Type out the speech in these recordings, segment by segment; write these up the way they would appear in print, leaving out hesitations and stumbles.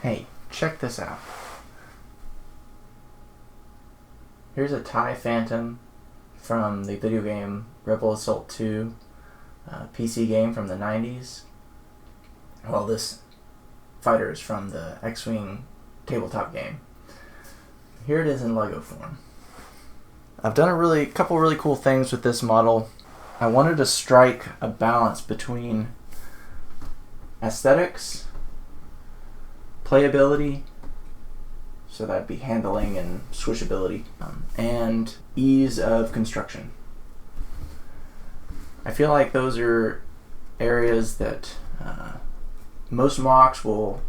Hey, check this out. Here's a TIE Phantom from the video game Rebel Assault 2, PC game from the 90s. Well, this fighter is from the X-Wing tabletop game. Here it is in Lego form. I've done a couple really cool things with this model. I wanted to strike a balance between aesthetics, playability, so that'd be handling and swishability, and ease of construction. I feel like those are areas that most MOCs will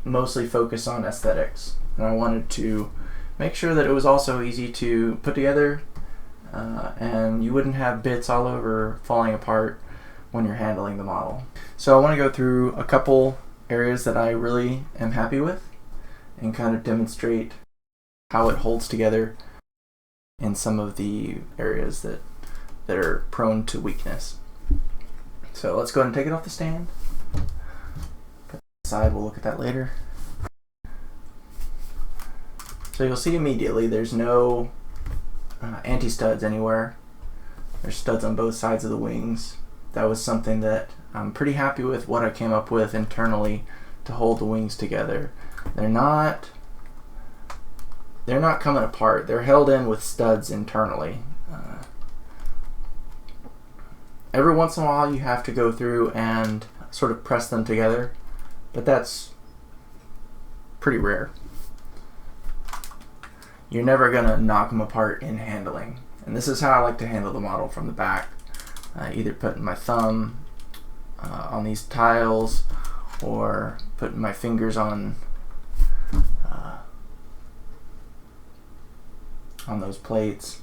mostly focus on aesthetics, and I wanted to make sure that it was also easy to put together and you wouldn't have bits all over falling apart when you're handling the model. So I want to go through a couple areas that I really am happy with and kind of demonstrate how it holds together in some of the areas that are prone to weakness. So let's go ahead and take it off the stand. Put it aside, we'll look at that later. So you'll see immediately there's no anti-studs anywhere. There's studs on both sides of the wings. That was something that I'm pretty happy with what I came up with internally to hold the wings together. They're not coming apart. They're held in with studs internally. Every once in a while you have to go through and sort of press them together, but that's pretty rare. You're never gonna knock them apart in handling. And this is how I like to handle the model from the back. Either putting my thumb on these tiles or putting my fingers on those plates.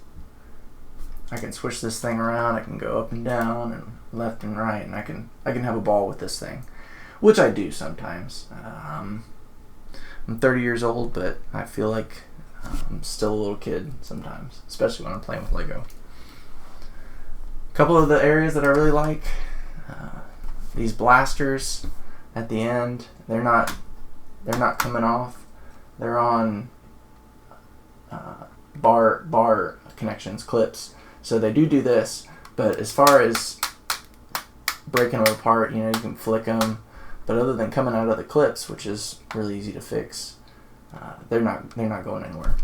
I can switch this thing around. I can go up and down and left and right, and I can have a ball with this thing, which I do sometimes. I'm 30 years old, but I feel like I'm still a little kid sometimes, especially when I'm playing with Lego. A couple of the areas that I really like, these blasters at the end, they're not coming off. They're on bar connections, clips. So they do this, but as far as breaking them apart, you can flick them. But other than coming out of the clips, which is really easy to fix, they're not going anywhere.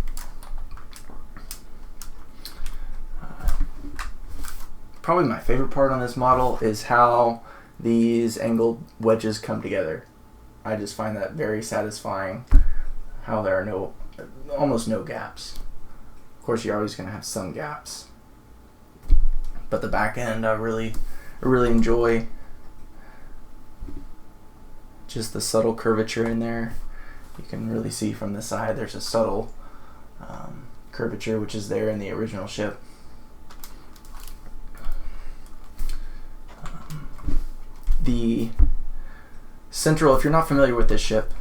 Probably my favorite part on this model is how these angled wedges come together. I just find that very satisfying, how there are almost no gaps. Of course, you're always going to have some gaps, but the back end I really enjoy. Just the subtle curvature in there. You can really see from the side there's a subtle curvature which is there in the original ship. The central, if you're not familiar with this ship,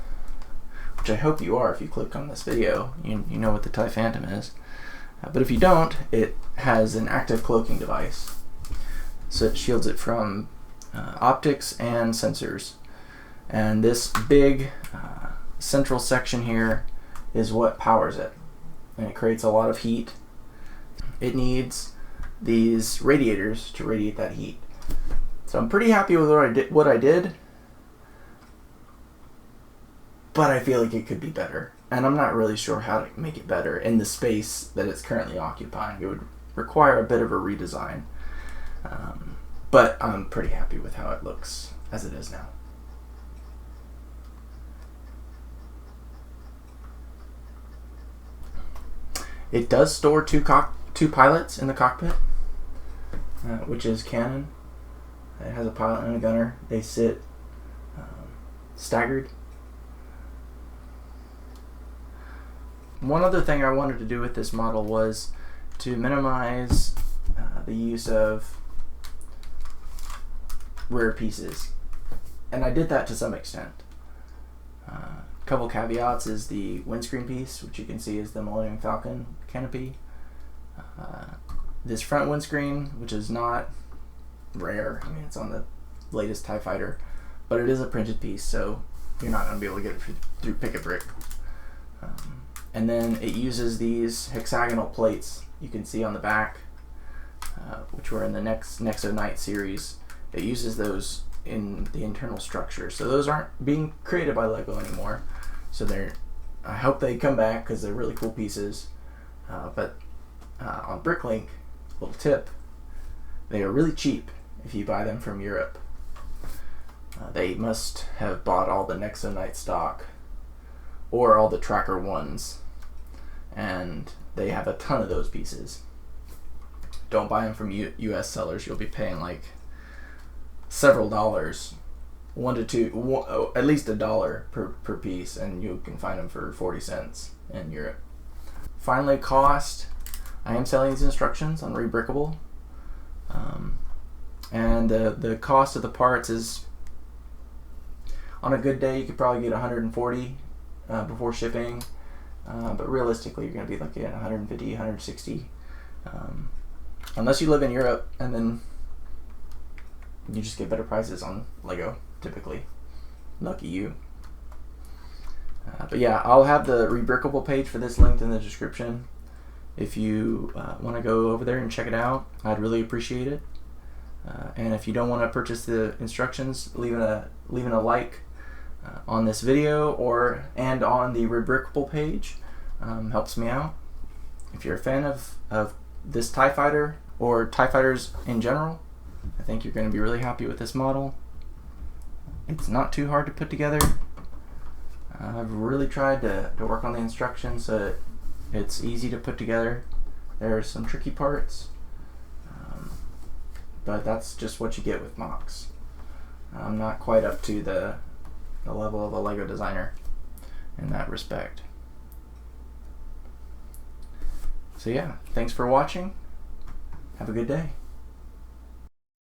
which I hope you are if you click on this video, you know what the TIE Phantom is. But if you don't, it has an active cloaking device. So it shields it from optics and sensors. And this big central section here is what powers it. And it creates a lot of heat. It needs these radiators to radiate that heat. So I'm pretty happy with what I did, but I feel like it could be better. And I'm not really sure how to make it better in the space that it's currently occupying. It would require a bit of a redesign. But I'm pretty happy with how it looks as it is now. It does store two pilots in the cockpit, which is canon. It has a pilot and a gunner. They sit staggered. One other thing I wanted to do with this model was to minimize the use of rare pieces, and I did that to some extent. A couple caveats is the windscreen piece, which you can see is the Millennium Falcon canopy. This front windscreen, which is not rare, I mean it's on the latest TIE Fighter, but it is a printed piece, so you're not going to be able to get it through Pick a Brick. And then it uses these hexagonal plates you can see on the back, which were in the Nexo series. It uses those in the internal structure, so those aren't being created by Lego anymore. So I hope they come back because they're really cool pieces. But on Bricklink, little tip, they are really cheap if you buy them from Europe. They must have bought all the Nexo stock or all the Tracker 1s, and they have a ton of those pieces. Don't buy them from US sellers. You'll be paying like several dollars, at least $1 per piece, and you can find them for 40 cents in Europe. Finally, cost. I am selling these instructions on Rebrickable, and the cost of the parts is, on a good day you could probably get 140 before shipping, but realistically you're going to be looking at 150, 160, unless you live in Europe, and then you just get better prices on Lego typically. Lucky you. But yeah, I'll have the Rebrickable page for this linked in the description. If you want to go over there and check it out, I'd really appreciate it. And if you don't want to purchase the instructions, leaving a like on this video and on the Rebrickable page helps me out. If you're a fan of this TIE Fighter or TIE Fighters in general, I think you're going to be really happy with this model. It's not too hard to put together. I've really tried to work on the instructions so that it's easy to put together. There are some tricky parts, but that's just what you get with MOCs. I'm not quite up to the level of a Lego designer in that respect. So yeah, thanks for watching. Have a good day.